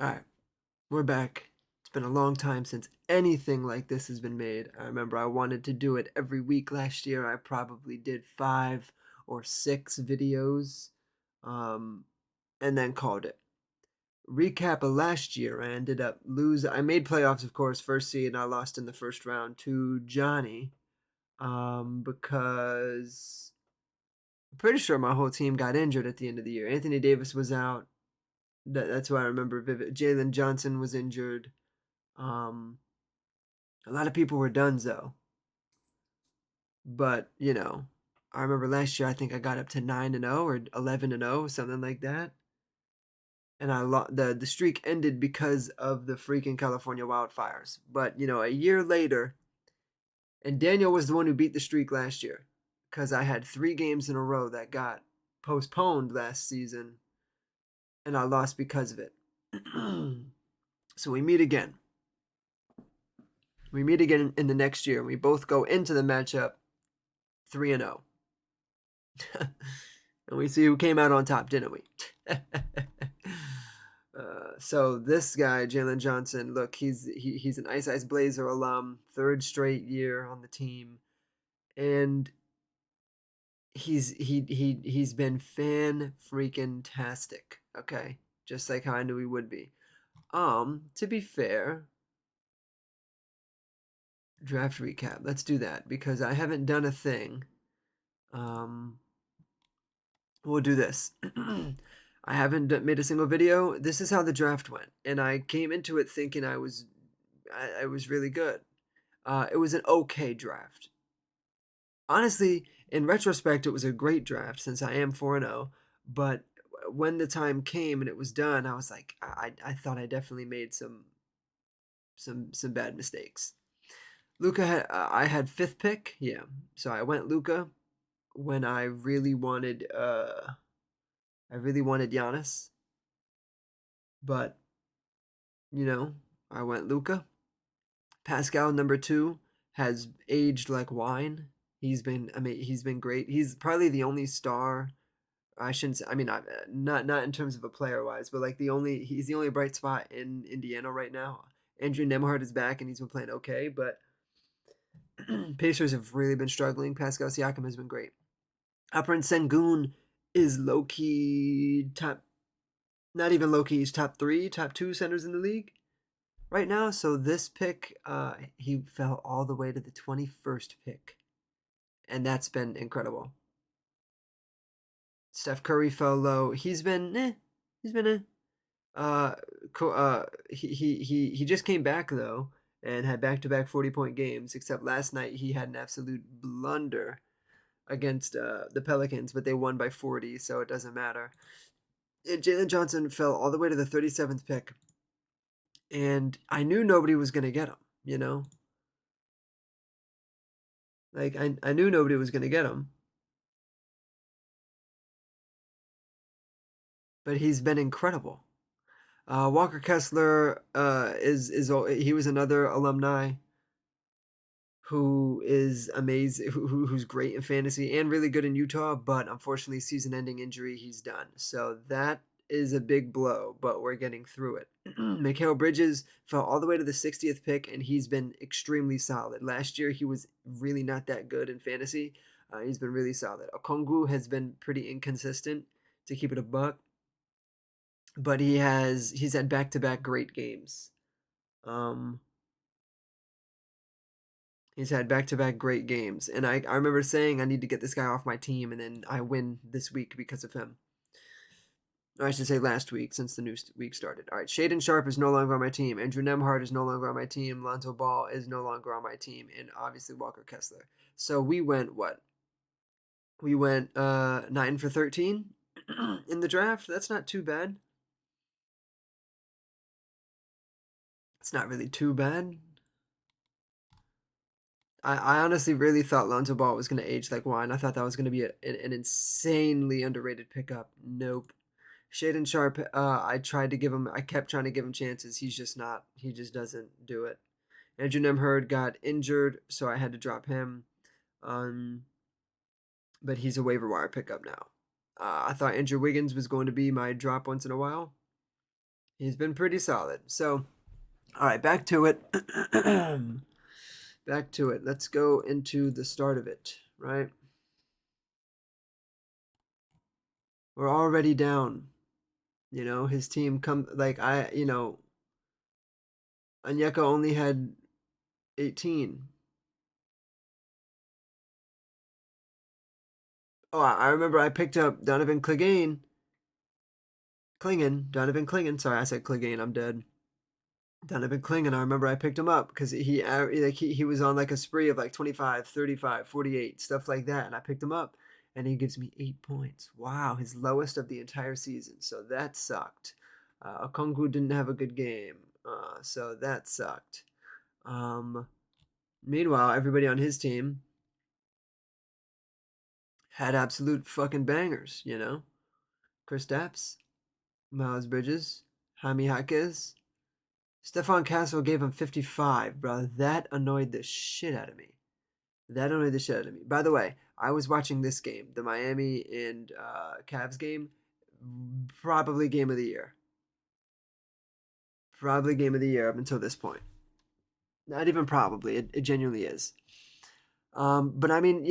Alright, we're back. It's been a long time since anything like this has been made. I remember I wanted to do it every week last year. I probably did 5 or 6 videos, um, and then called it. Recap of last year, I ended up losing. I made playoffs, of course, first seed, and I lost in the first round to Johnny, because I'm pretty sure my whole team got injured at the end of the year. Anthony Davis was out. That's why I remember vivid. Jalen Johnson was injured. Um, a lot of people were done though, but I remember last year I think I got up to 9-0 or 11-0, something like that, and the streak ended because of the freaking California wildfires. But a year later, and Daniel was the one who beat the streak last year, because I had 3 games in a row that got postponed last season, and I lost because of it. So we meet again. We meet again in the next year. And we both go into the matchup 3-0. And we see who came out on top, didn't we? So this guy, Jalen Johnson, look, he's an Ice Ice Blazer alum, third straight year on the team, and he's been fan freaking tastic. Okay, just like how I knew he would be. To be fair, draft recap. Let's do that because I haven't done a thing. Um, we'll do this. I haven't made a single video. This is how the draft went, and I came into it thinking I was really good. It was an okay draft. Honestly, in retrospect, it was a great draft since I am 4-0. But when the time came and it was done, I was like, I thought I definitely made some bad mistakes. I had fifth pick, yeah. So I went Luka when I really wanted Giannis, but you know, I went Luka. Pascal number 2 has aged like wine. He's been great. He's probably the only star. I shouldn't say, I mean, not in terms of a player wise, but like he's the only bright spot in Indiana right now. Andrew Nemhard is back and he's been playing okay, but Pacers have really been struggling. Pascal Siakam has been great. Alperen Sengun is low key top, not even low key. He's top 3, top 2 centers in the league right now. So this pick, he fell all the way to the 21st pick, and that's been incredible. Steph Curry fell low. He's been He's been uh, he just came back though and had back-to-back 40-point games. Except last night he had an absolute blunder against the Pelicans, but they won by 40, so it doesn't matter. Jalen Johnson fell all the way to the 37th pick, and I knew nobody was gonna get him. You know, like I knew nobody was gonna get him, but he's been incredible. Walker Kessler he was another alumni who is amazing, who's great in fantasy and really good in Utah, but unfortunately, season-ending injury, he's done. So that is a big blow, but we're getting through it. Mikal Bridges fell all the way to the 60th pick, and he's been extremely solid. Last year, he was really not that good in fantasy. He's been really solid. Okongwu has been pretty inconsistent, to keep it a buck, but he's had back-to-back great games. Um, He's had back-to-back great games, and I remember saying I need to get this guy off my team, and then I win this week because of him. Or I should say last week, since the new week started. All right, Shaden Sharp is no longer on my team. Andrew Nemhard is no longer on my team. Lonzo Ball is no longer on my team, and obviously Walker Kessler. So we went what? We went 9 for 13 in the draft. That's not too bad. It's not really too bad. I honestly really thought Lonzo Ball was going to age like wine. I thought that was going to be an insanely underrated pickup. Nope. Shaden Sharp, I kept trying to give him chances. He's just not, he just doesn't do it. Andrew Nemhard got injured, so I had to drop him. Um, but he's a waiver wire pickup now. I thought Andrew Wiggins was going to be my drop once in a while. He's been pretty solid. So, all right, back to it. Back to it. Let's go into the start of it, right? We're already down. You know, his team come like Onyeka only had 18. Oh, I remember I picked up Donovan Donovan Clingan. Sorry, I said Clegane. I'm dead. Donovan Clingan. I remember I picked him up because he was on like a spree of like 25, 35, 48, stuff like that, and I picked him up, and he gives me 8 points. Wow, his lowest of the entire season. So that sucked. Okongwu didn't have a good game, so that sucked. Um, Meanwhile, everybody on his team had absolute fucking bangers. Kristaps, Miles Bridges, Jaime Jaquez. Stephon Castle gave him 55, bro. That annoyed the shit out of me. That annoyed the shit out of me. By the way, I was watching this game, the Miami and Cavs game, probably game of the year. Probably game of the year up until this point. Not even probably. It genuinely is. But I mean,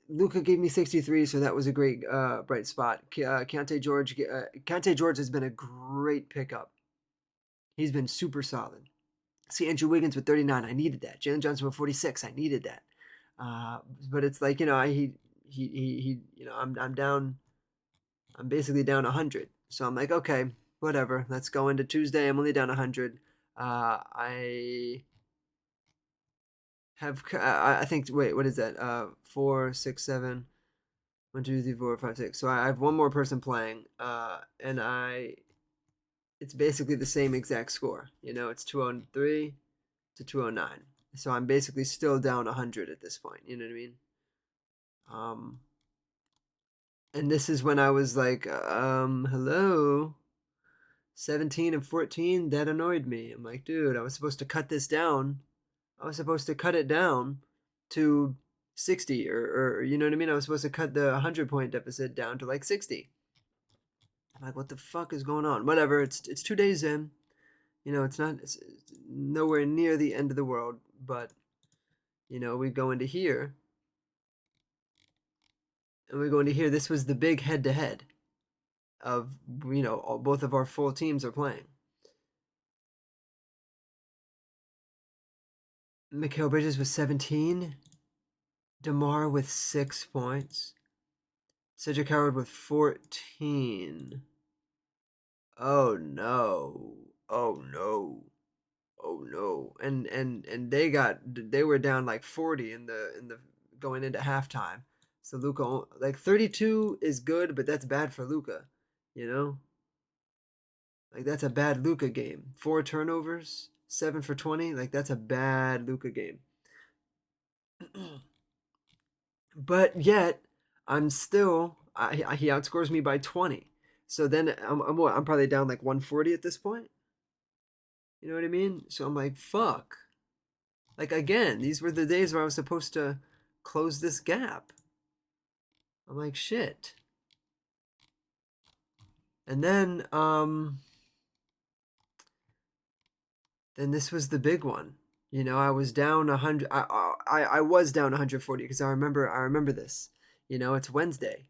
Luka gave me 63, so that was a great bright spot. Kante George has been a great pickup. He's been super solid. See Andrew Wiggins with 39. I needed that. Jalen Johnson with 46. I needed that. But it's like I'm down. I'm basically down 100. So I'm like, okay, whatever. Let's go into Tuesday. I'm only down 100. I have. I think. Wait, what is that? 4, 6, 7. 1, 2, 3, 4, 5, 6. So I have one more person playing. And it's basically the same exact score. It's 203 to 209. So I'm basically still down 100 at this point. You know what I mean? Um, and this is when I was like, hello, 17 and 14. That annoyed me. I'm like, dude, I was supposed to cut this down. I was supposed to cut it down to 60, or you know what I mean? I was supposed to cut the 100-point deficit down to like 60. I'm like, what the fuck is going on? Whatever. It's 2 days in. It's nowhere near the end of the world, but we go into here, and we go into here. This was the big head-to-head of both of our full teams are playing. Mikal Bridges with 17, DeMar with 6 points, Cedric Howard with 14. Oh no! Oh no! Oh no! And they were down like 40 in the going into halftime. So Luka, like 32 is good, but that's bad for Luka. You know, like that's a bad Luka game. 4 turnovers, 7 for 20. Like that's a bad Luka game. But yet, he outscores me by 20. So then I'm probably down like 140 at this point. You know what I mean? So I'm like, fuck. Like again, these were the days where I was supposed to close this gap. I'm like, shit. And then this was the big one. I was down 100. I was down 140 because I remember this. It's Wednesday.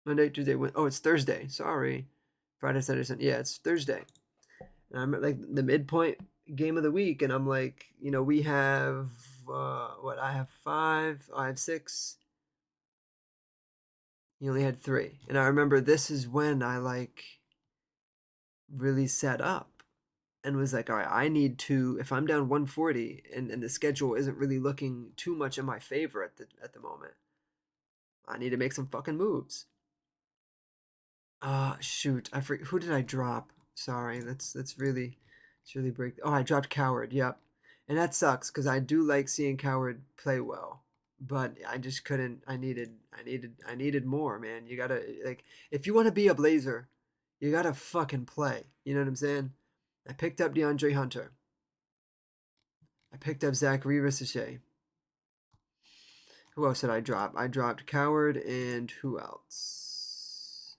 Monday, Tuesday, oh, it's Thursday. Sorry. Friday, Saturday, Sunday. Yeah, it's Thursday. And I'm at like the midpoint game of the week, and I'm like, we have what? I have 5. I have 6. You only had 3, and I remember this is when I like really set up and was like, all right, I need to. If I'm down 140, and the schedule isn't really looking too much in my favor at the moment, I need to make some fucking moves. Shoot, I forget who did I drop? Sorry, let's really break. Oh, I dropped Coward. Yep, and that sucks because I do like seeing Coward play well, but I just couldn't. I needed more, man. You gotta like if you want to be a Blazer, you gotta fucking play. You know what I'm saying? I picked up DeAndre Hunter. I picked up Zachary Ricochet. Who else did I drop? I dropped Coward and who else?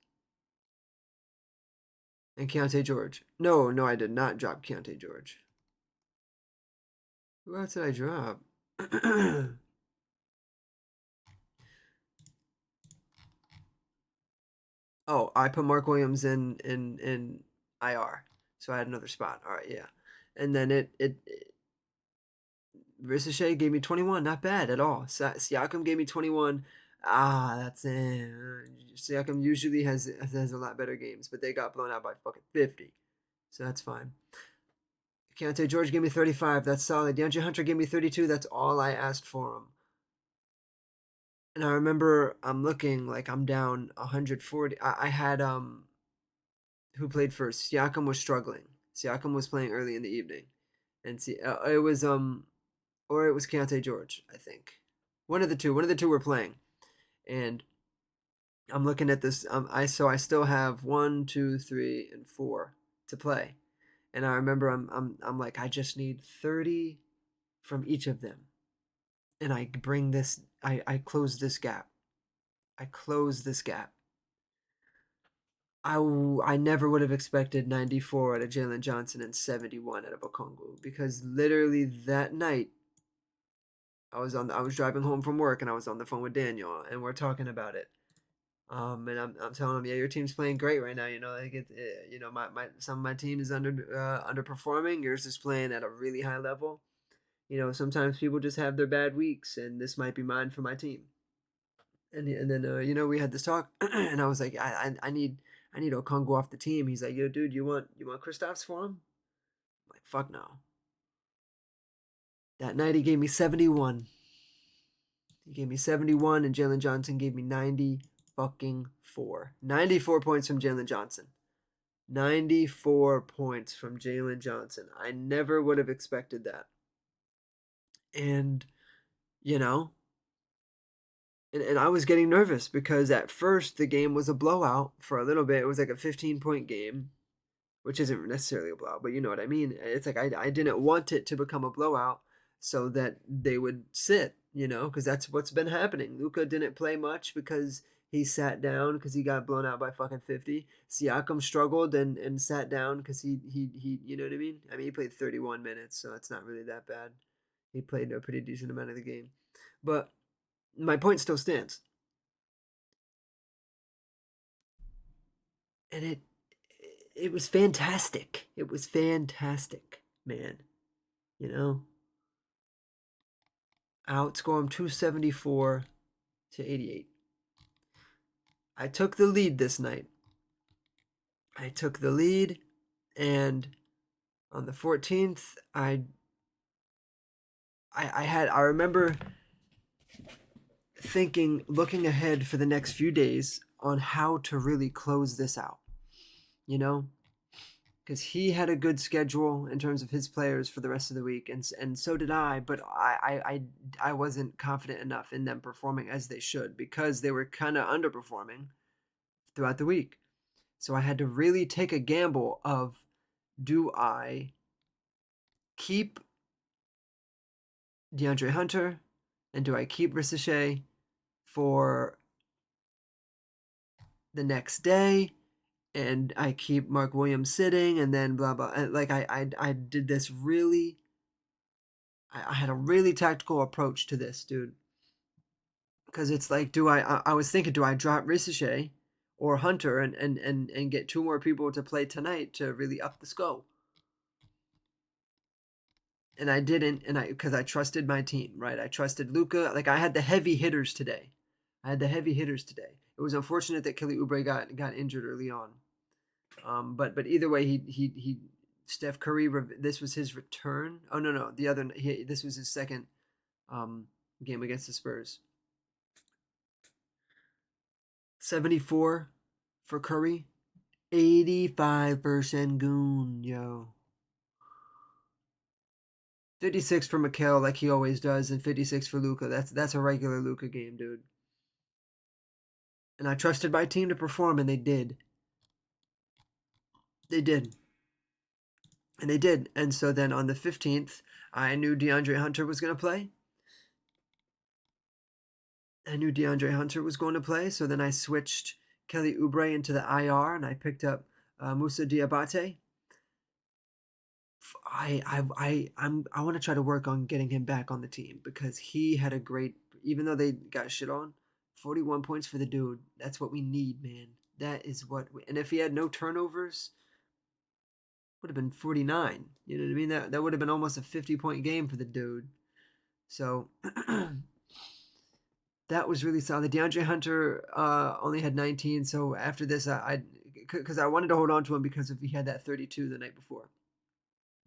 And Keontae George. No, I did not drop Keontae George. Who else did I drop? Oh, I put Mark Williams in IR, so I had another spot. All right, yeah, and then it Ricochet gave me 21, not bad at all. Siakam gave me 21. That's it. Siakam usually has a lot better games, but they got blown out by fucking 50, so that's fine. Keontae George gave me 35. That's solid. DeAndre Hunter gave me 32. That's all I asked for him. And I remember I'm looking like I'm down 140. I had who played first? Siakam was struggling. Siakam was playing early in the evening, and it was or it was Keontae George, I think. One of the two. One of the two were playing, and I'm looking at this. I still have 1, 2, 3, and 4 to play, and I remember I'm like I just need 30 from each of them, and I bring this. I close this gap. I close this gap. I never would have expected 94 out of Jalen Johnson and 71 out of Okongwu, because literally that night I was driving home from work and I was on the phone with Daniel and we're talking about it. And I'm telling him, yeah, your team's playing great right now. You know, like you know, my some of my team is underperforming. Yours is playing at a really high level. You know, sometimes people just have their bad weeks, and this might be mine for my team. And then you know, we had this talk, and I was like, I need Okongwu off the team. He's like, yo, dude, you want Kristaps for him? I'm like, fuck no. That night he gave me 71. He gave me 71, and Jalen Johnson gave me 90 fucking 4. 94 points from Jalen Johnson. 94 points from Jalen Johnson. I never would have expected that. And, you know, and I was getting nervous because at first the game was a blowout for a little bit. It was like a 15-point game, which isn't necessarily a blowout, but you know what I mean. It's like I didn't want it to become a blowout so that they would sit, you know, because that's what's been happening. Luka didn't play much because he sat down because he got blown out by fucking 50. Siakam struggled and sat down because he you know what I mean? I mean, he played 31 minutes, so it's not really that bad. He played a pretty decent amount of the game. But my point still stands. And it was fantastic. It was fantastic, man. You know, I outscore him 274 to 88. I took the lead this night. I took the lead, and on the 14th, I remember thinking, looking ahead for the next few days on how to really close this out. You know, because he had a good schedule in terms of his players for the rest of the week, and so did I. But I wasn't confident enough in them performing as they should because they were kind of underperforming throughout the week. So I had to really take a gamble of, do I keep DeAndre Hunter and do I keep Ricochet for the next day? And I keep Mark Williams sitting, and then blah blah. And like I did this really. I had a really tactical approach to this, dude. Because it's like, I was thinking, do I drop Ricochet or Hunter and get two more people to play tonight to really up the scope? And I didn't, and because I trusted my team, right? I trusted Luka. Like I had the heavy hitters today. It was unfortunate that Kelly Oubre got injured early on. But either way, he Steph Curry. This was his return. Oh no, this was his second game against the Spurs. 74 for Curry. 85% goon, yo. 56 for Mikal, like he always does, and 56 for Luka. That's a regular Luka game, dude. And I trusted my team to perform, and they did. They did. And they did. And so then on the 15th, I knew DeAndre Hunter was going to play. So then I switched Kelly Oubre into the IR, and I picked up Musa Diabate. I want to try to work on getting him back on the team because he had a great, even though they got shit on, 41 points for the dude. That's what we need, man. That is and if he had no turnovers, would have been 49. You know what I mean? That would have been almost a 50-point game for the dude. So that was really solid. DeAndre Hunter only had 19. So after this, because I wanted to hold on to him because if he had that 32 the night before,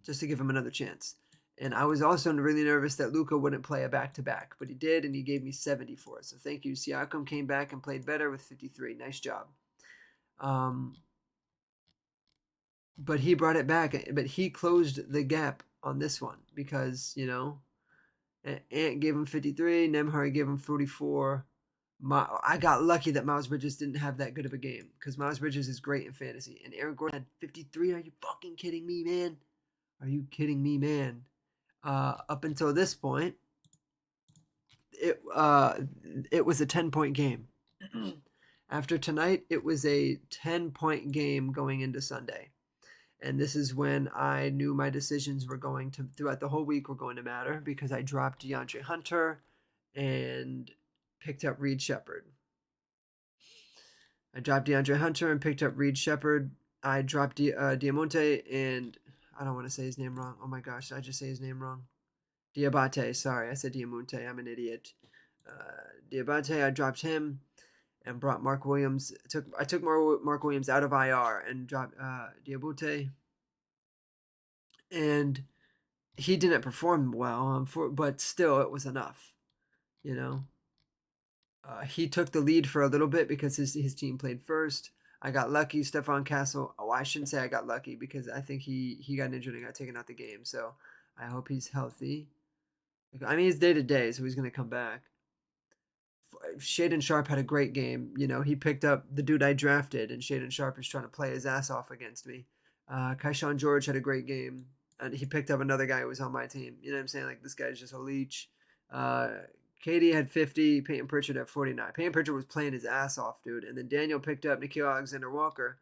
just to give him another chance. And I was also really nervous that Luka wouldn't play a back-to-back, but he did, and he gave me 74. So thank you. Siakam came back and played better with 53. Nice job. But he brought it back, but he closed the gap on this one because, Ant gave him 53, Nemhard gave him 44. I got lucky that Miles Bridges didn't have that good of a game because Miles Bridges is great in fantasy. And Aaron Gordon had 53. Are you fucking kidding me, man? Are you kidding me, man? Up until this point, it was a 10-point game. After tonight, it was a 10-point game going into Sunday. And this is when I knew my decisions were going to, throughout the whole week, were going to matter because I dropped DeAndre Hunter and picked up Reed Shepard. I dropped DeAndre Hunter and picked up Reed Shepard. I dropped Diamante and I don't want to say his name wrong. Oh my gosh, did I just say his name wrong? Diabate, sorry, I said Diamante. I'm an idiot. Diabate, I dropped him and brought Mark Williams. I took Mark Williams out of IR and dropped Diabate. And he didn't perform well, but still, it was enough. You know, he took the lead for a little bit because his team played first. I got lucky. Stephon Castle. Oh, I shouldn't say I got lucky because I think he got injured and got taken out the game. So I hope he's healthy. I mean, he's day to day, so he's gonna come back. Shaden Sharp had a great game. He picked up the dude I drafted, and Shaden Sharp is trying to play his ass off against me. Kaishawn George had a great game, and he picked up another guy who was on my team. You know what I'm saying? Like, this guy's just a leech. Katie had 50, Peyton Pritchard had 49. Peyton Pritchard was playing his ass off, dude. And then Daniel picked up Nickeil Alexander-Walker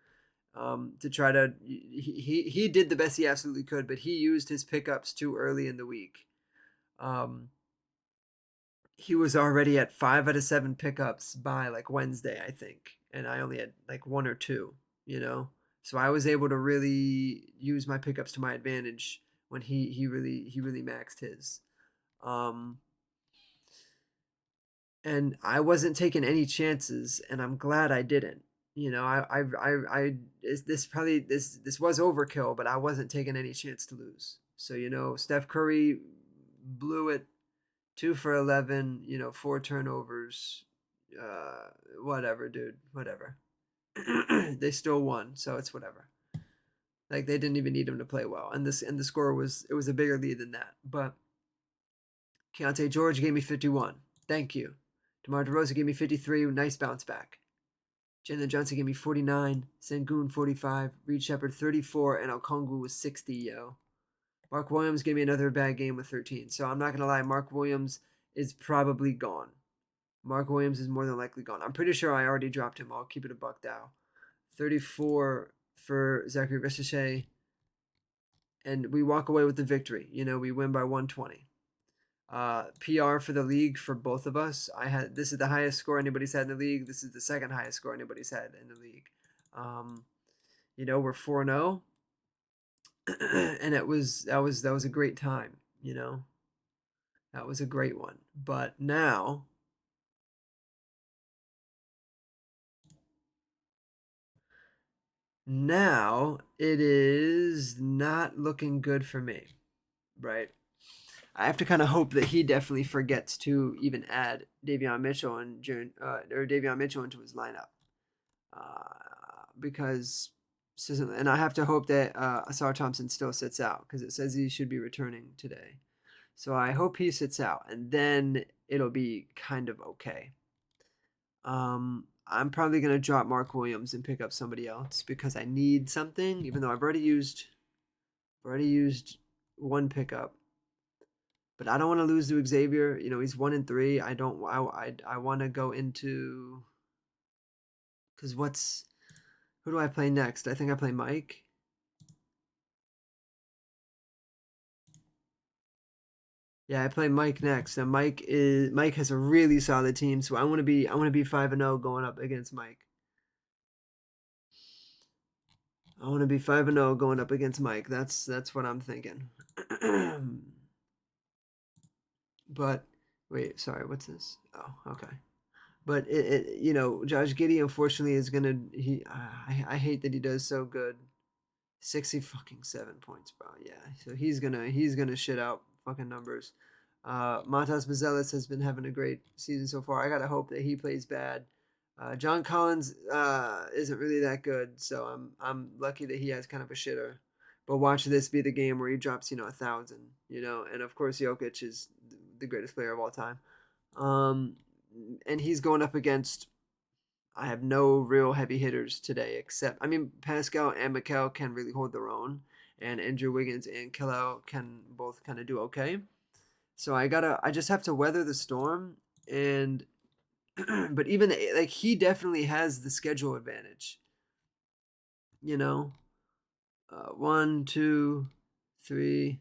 to try to. He did the best he absolutely could, but he used his pickups too early in the week. He was already at 5 out of 7 pickups by like Wednesday, I think, and I only had like 1 or 2. So I was able to really use my pickups to my advantage when he really maxed his. And I wasn't taking any chances, and I'm glad I didn't. This was overkill, but I wasn't taking any chance to lose. So Steph Curry blew it 2 for 11, 4 turnovers. Whatever, dude. Whatever. They still won, so it's whatever. Like, they didn't even need him to play well. And the score was a bigger lead than that. But Keontae George gave me 51. Thank you. DeMar DeRozan gave me 53. Nice bounce back. Jalen Johnson gave me 49. Sengun 45. Reed Shepard 34. And Okongwu was 60, yo. Mark Williams gave me another bad game with 13. So I'm not going to lie, Mark Williams is probably gone. Mark Williams is more than likely gone. I'm pretty sure I already dropped him. I'll keep it a buck now. 34 for Zachary Vesichet. And we walk away with the victory. We win by 120. PR for the league for both of us. This is the highest score anybody's had in the league. This is the second highest score anybody's had in the league. We're 4-0. And that was a great time. That was a great one. But now it is not looking good for me, right? I have to kind of hope that he definitely forgets to even add Davion Mitchell into his lineup, because and I have to hope that Asar Thompson still sits out because it says he should be returning today. So I hope he sits out, and then it'll be kind of okay. I'm probably going to drop Mark Williams and pick up somebody else because I need something, even though I've already used one pickup. But I don't want to lose to Xavier. He's 1-3. I want to go into, because Who do I play next? I think I play Mike. Yeah, I play Mike next. And Mike has a really solid team, so I want to be 5-0 going up against Mike. I want to be 5-0 going up against Mike. That's what I'm thinking. But wait, sorry, what's this? Oh, okay. But Josh Giddey unfortunately is gonna. I hate that he does so good. 60 fucking 7 points, bro. Yeah, so he's gonna shit out fucking numbers. Matas Bazelis has been having a great season so far. I gotta hope that he plays bad. John Collins isn't really that good, so I'm lucky that he has kind of a shitter. But watch this be the game where he drops 1,000, and of course Jokic is the greatest player of all time. And he's going up against. I have no real heavy hitters today, except Pascal and Mikal can really hold their own, and Andrew Wiggins and Killow can both kind of do okay. So I just have to weather the storm, and but even like he definitely has the schedule advantage. You know, 1, 2, 3.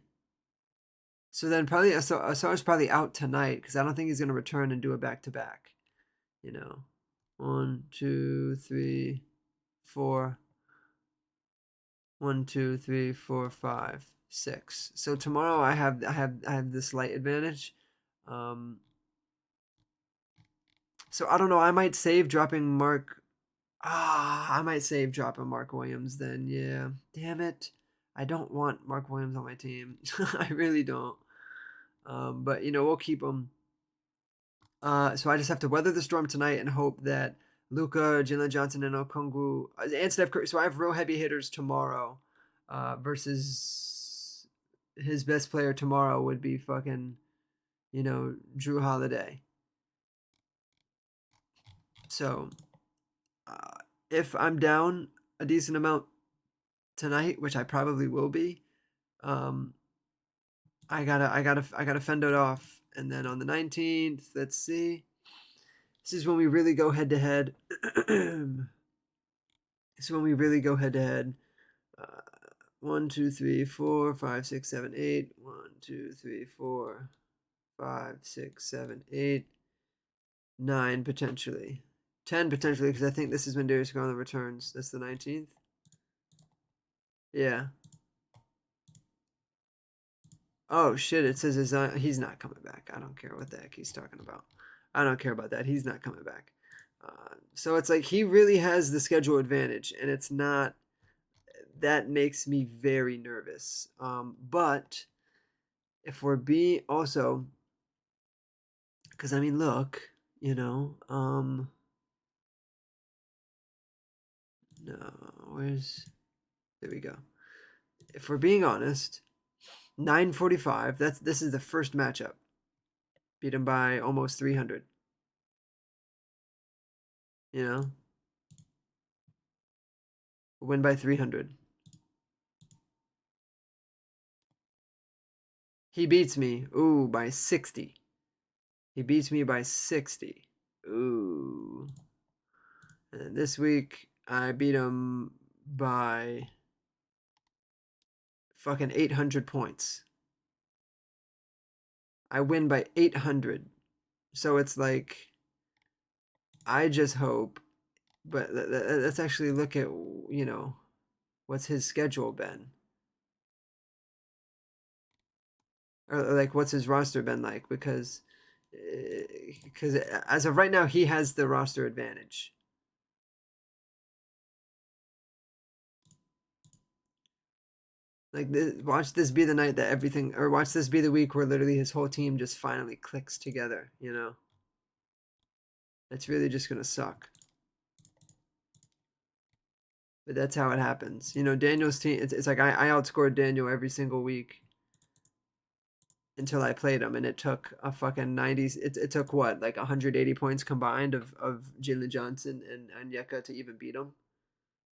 So then probably Asar's probably out tonight because I don't think he's gonna return and do a back to back. 1, 2, 3, 4. 1, 2, 3, 4, 5, 6. So tomorrow I have this slight advantage. Um, so I don't know. I might save dropping Mark. I might save dropping Mark Williams then. Yeah. Damn it. I don't want Mark Williams on my team. I really don't. But we'll keep him. So I just have to weather the storm tonight and hope that Luka, Jalen Johnson, and Okongwu and Steph Curry. So I have real heavy hitters tomorrow, versus his best player tomorrow would be fucking, Drew Holiday. So if I'm down a decent amount tonight, which I probably will be, I gotta fend it off. And then on the 19th, let's see. This is when we really go head to head. This is when we really go head to head. 1, 2, 3, 4, 5, 6, 7, 8. 1, 2, 3, 4, 5, 6, 7, 8, 9 potentially. 10 potentially because I think this is when Darius Garland returns. That's the 19th. Yeah. Oh shit! It says he's not coming back. I don't care what the heck he's talking about. I don't care about that. He's not coming back. So it's like he really has the schedule advantage, and it's not. That makes me very nervous. But if we're being also, because look, no, where's there we go. If we're being honest, 945. This is the first matchup. Beat him by almost 300. Win by 300. He beats me. Ooh, by 60. He beats me by 60. Ooh. And this week, I beat him by fucking 800 points. I win by 800. So it's like, I just hope. But let's actually look at, what's his schedule been. Or like, what's his roster been like? Because as of right now, he has the roster advantage. Like, watch this be the night that everything, or watch this be the week where literally his whole team just finally clicks together. It's really just gonna suck. But that's how it happens. Daniel's team. It's like I outscored Daniel every single week until I played him, and it took a fucking 90s. It took what, like 180 points combined of Jalen Johnson and Onyeka to even beat him.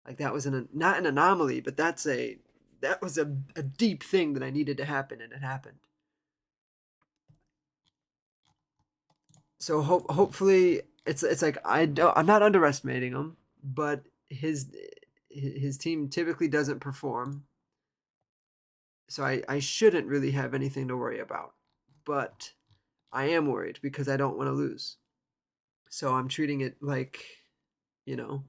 Like that was not an anomaly, but that was a deep thing that I needed to happen, and it happened. So hopefully it's like I'm not underestimating him, but his team typically doesn't perform, so I shouldn't really have anything to worry about. But I am worried because I don't want to lose. So I'm treating it like, you know,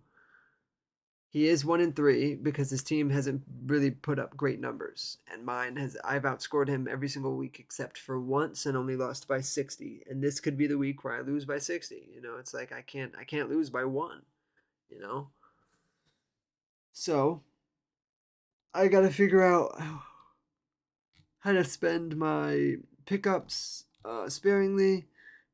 he is 1-3 because his team hasn't really put up great numbers, and mine has. I've outscored him every single week except for once, and only lost by 60. And this could be the week where I lose by 60. It's like I can't lose by one. You know, so I got to figure out how to spend my pickups sparingly.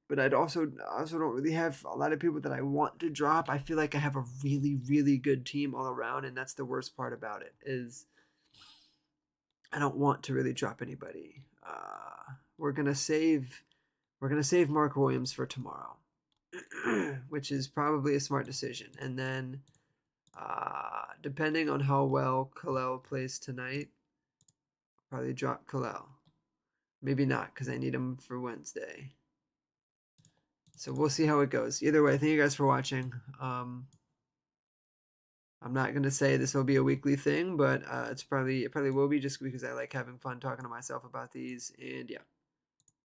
But I also don't really have a lot of people that I want to drop. I feel like I have a really really good team all around, and that's the worst part about it is I don't want to really drop anybody. We're gonna save Mark Williams for tomorrow, which is probably a smart decision. And then, depending on how well Kalel plays tonight, I'll probably drop Kalel. Maybe not because I need him for Wednesday. So we'll see how it goes. Either way, thank you guys for watching. I'm not gonna say this will be a weekly thing, but it probably will be just because I like having fun talking to myself about these. And yeah.